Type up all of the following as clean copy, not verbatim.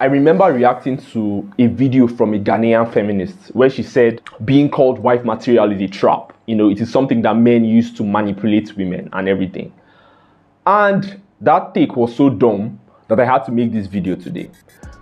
I remember reacting to a video from a Ghanaian feminist where she said being called wife material is a trap. It is something that men use to manipulate women and everything. And that take was so dumb that I had to make this video today.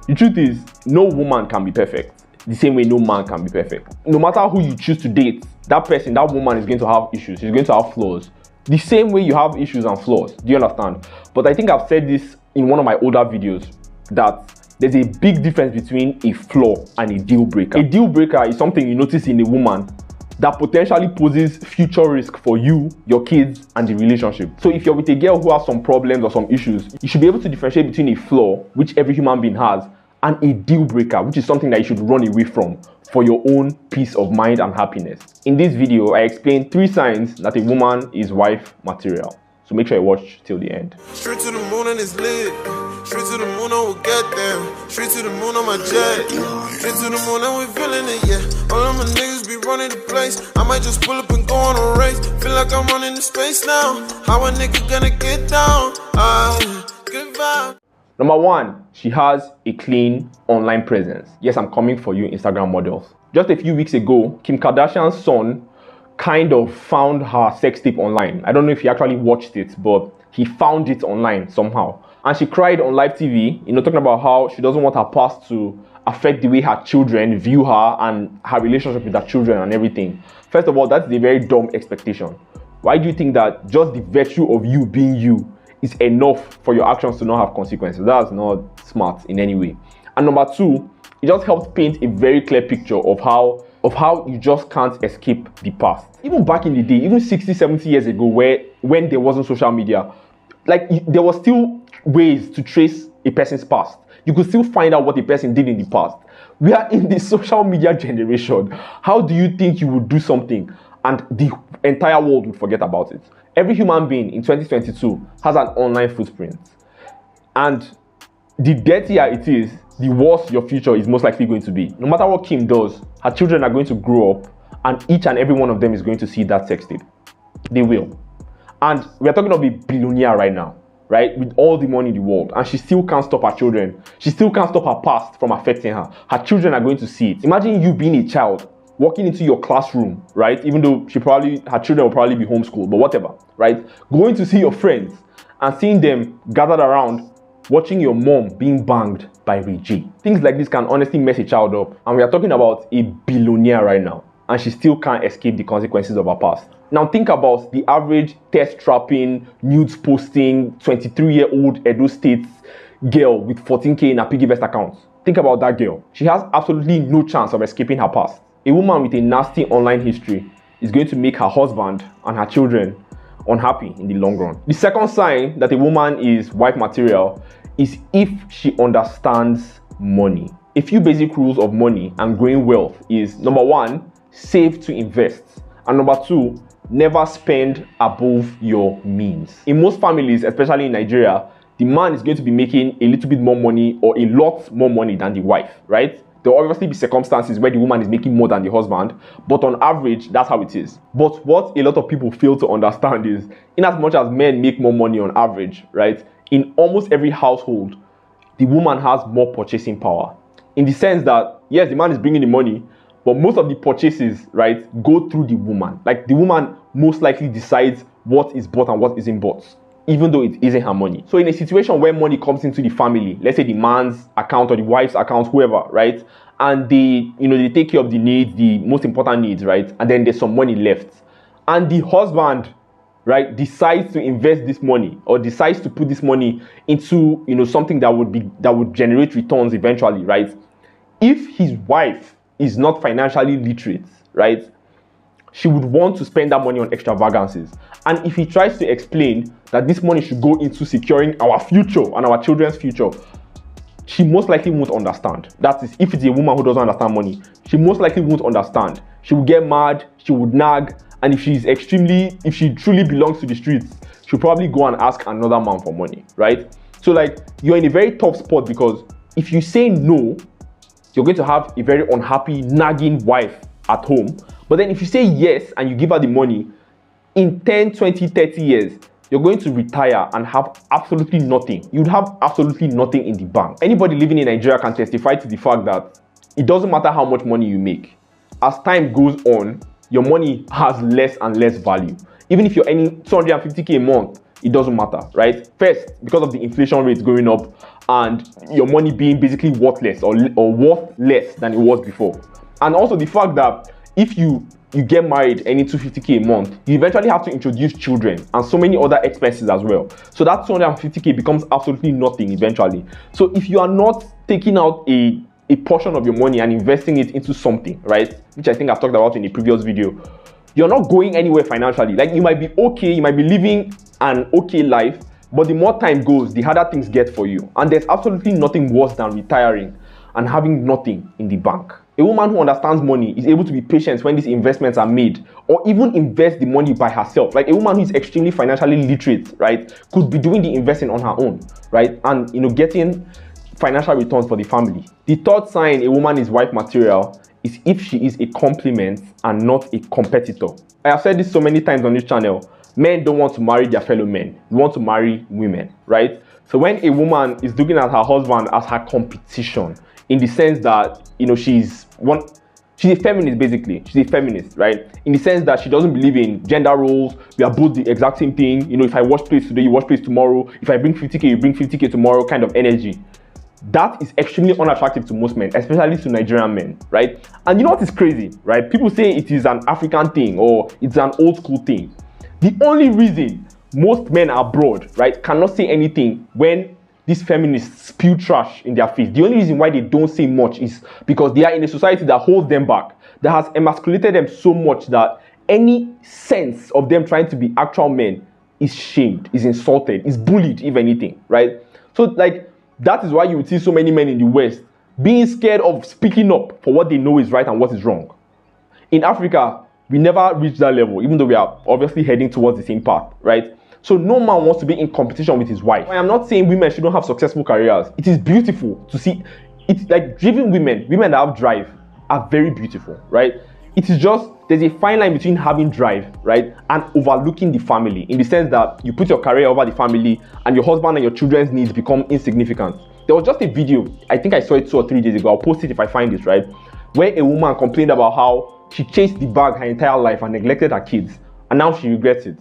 The truth is, no woman can be perfect. The same way no man can be perfect. No matter who you choose to date, that person, that woman is going to have issues. She's going to have flaws. The same way you have issues and flaws. Do you understand? But I think I've said this in one of my older videos that there's a big difference between a flaw and a deal breaker. A deal breaker is something you notice in a woman that potentially poses future risk for you, your kids, and the relationship. So if you're with a girl who has some problems or some issues, you should be able to differentiate between a flaw, which every human being has, and a deal breaker, which is something that you should run away from for your own peace of mind and happiness. In this video, I explain 3 signs that a woman is wife material. So make sure you watch till the end. Straight to the moon and it's lit. Straight to the moon and we'll get there. Straight to the moon on my jet. Straight to the moon and we feeling it, yeah. All of my niggas be running the place. I might just pull up and go on a race. Feel like I'm running the space now. How a nigga gonna get down? Good vibe. Number 1, she has a clean online presence. Yes, I'm coming for you, Instagram models. Just a few weeks ago, Kim Kardashian's son kind of found her sex tape online. I don't know if he actually watched it, but he found it online somehow. And she cried on live TV, talking about how she doesn't want her past to affect the way her children view her and her relationship with her children and everything. First of all, that's a very dumb expectation. Why do you think that just the virtue of you being you is enough for your actions to not have consequences? That's not smart in any way. And number 2, it just helps paint a very clear picture of how you just can't escape the past. Even back in the day, even 60, 70 years ago, when there wasn't social media, there was still ways to trace a person's past. You could still find out what a person did in the past. We are in the social media generation. How do you think you would do something and the entire world would forget about it? Every human being in 2022 has an online footprint. And the dirtier it is, the worse your future is most likely going to be. No matter what Kim does, her children are going to grow up and each and every one of them is going to see that sex tape. They will. And we're talking of a billionaire right now, right? With all the money in the world. And she still can't stop her children. She still can't stop her past from affecting her. Her children are going to see it. Imagine you being a child, walking into your classroom, right? Even though her children will probably be homeschooled, but whatever, right? Going to see your friends and seeing them gathered around watching your mom being banged by Ray J. Things like this can honestly mess a child up. And we are talking about a billionaire right now. And she still can't escape the consequences of her past. Now think about the average thirst-trapping, nudes posting, 23-year-old Edo State girl with 14K in her piggy vest account. Think about that girl. She has absolutely no chance of escaping her past. A woman with a nasty online history is going to make her husband and her children unhappy in the long run. The second sign that a woman is wife material is if she understands money. A few basic rules of money and growing wealth is: number 1, save to invest, and number 2, never spend above your means. In most families, especially in Nigeria, the man is going to be making a little bit more money or a lot more money than the wife, right? There will obviously be circumstances where the woman is making more than the husband, but on average, that's how it is. But what a lot of people fail to understand is, in as much as men make more money on average, right, in almost every household, the woman has more purchasing power. In the sense that, yes, the man is bringing the money, but most of the purchases, right, go through the woman. Like, the woman most likely decides what is bought and what isn't bought, even though it isn't her money. So in a situation where money comes into the family, let's say the man's account or the wife's account, whoever, right, and they take care of the needs, the most important needs, right, and then there's some money left, and the husband, right, decides to invest this money or decides to put this money into, something that would generate returns eventually, right? If his wife is not financially literate, right, she would want to spend that money on extravagances. And if he tries to explain that this money should go into securing our future and our children's future, she most likely won't understand. That is, if it's a woman who doesn't understand money, she most likely won't understand. She will get mad, she would nag, and if she truly belongs to the streets, she'll probably go and ask another man for money, right? So you're in a very tough spot, because if you say no, you're going to have a very unhappy, nagging wife at home. But then if you say yes and you give her the money, in 10, 20, 30 years, you're going to retire and have absolutely nothing. You'd have absolutely nothing in the bank. Anybody living in Nigeria can testify to the fact that it doesn't matter how much money you make. As time goes on, your money has less and less value. Even if you're earning 250k a month, it doesn't matter, right? First, because of the inflation rate going up and your money being basically worthless or worth less than it was before. And also the fact that if you get married earning 250k a month, you eventually have to introduce children and so many other expenses as well. So that 250k becomes absolutely nothing eventually. So if you are not taking out a portion of your money and investing it into something, right, which I think I've talked about in the previous video, you're not going anywhere financially. Like, you might be okay, you might be living an okay life, but the more time goes, the harder things get for you. And there's absolutely nothing worse than retiring and having nothing in the bank. A woman who understands money is able to be patient when these investments are made, or even invest the money by herself. Like a woman who is extremely financially literate, right, could be doing the investing on her own, right, and getting financial returns for the family. The third sign a woman is wife material is if she is a complement and not a competitor. I have said this so many times on this channel. Men don't want to marry their fellow men. They want to marry women, right? So when a woman is looking at her husband as her competition, in the sense that, she's a feminist, basically. She's a feminist, right? In the sense that she doesn't believe in gender roles. We are both the exact same thing. If I wash plates today, you wash plates tomorrow. If I bring 50k, you bring 50k tomorrow, kind of energy. That is extremely unattractive to most men, especially to Nigerian men, right? And you know what is crazy, right? People say it is an African thing or it's an old school thing. The only reason most men abroad, right, cannot say anything when these feminists spew trash in their face, the only reason why they don't say much is because they are in a society that holds them back, that has emasculated them so much that any sense of them trying to be actual men is shamed, is insulted, is bullied, if anything, right? So, like, that is why you would see so many men in the West being scared of speaking up for what they know is right and what is wrong. In Africa, we never reach that level, even though we are obviously heading towards the same path, right? So no man wants to be in competition with his wife. I am not saying women shouldn't have successful careers. It is beautiful to see. It's like driven women that have drive are very beautiful, right? It is just, there's a fine line between having drive, right, and overlooking the family, in the sense that you put your career over the family and your husband and your children's needs become insignificant. There was just a video, I think I saw it 2 or 3 days ago, I'll post it if I find it, right, where a woman complained about how she chased the bag her entire life and neglected her kids, and now she regrets it.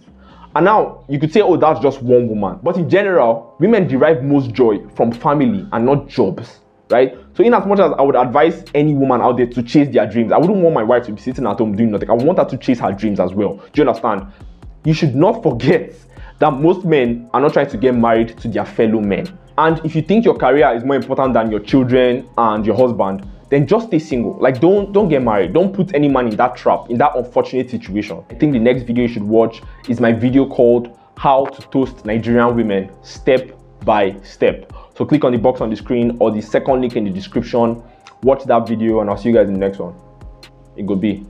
And now you could say, oh, that's just one woman. But in general, women derive most joy from family and not jobs, right? So in as much as I would advise any woman out there to chase their dreams, I wouldn't want my wife to be sitting at home doing nothing. I want her to chase her dreams as well. Do you understand? You should not forget that most men are not trying to get married to their fellow men. And if you think your career is more important than your children and your husband, then just stay single. Like, don't get married. Don't put any man in that trap, in that unfortunate situation. I think the next video you should watch is my video called How to Toast Nigerian Women Step by Step. So click on the box on the screen or the second link in the description. Watch that video and I'll see you guys in the next one. It could be.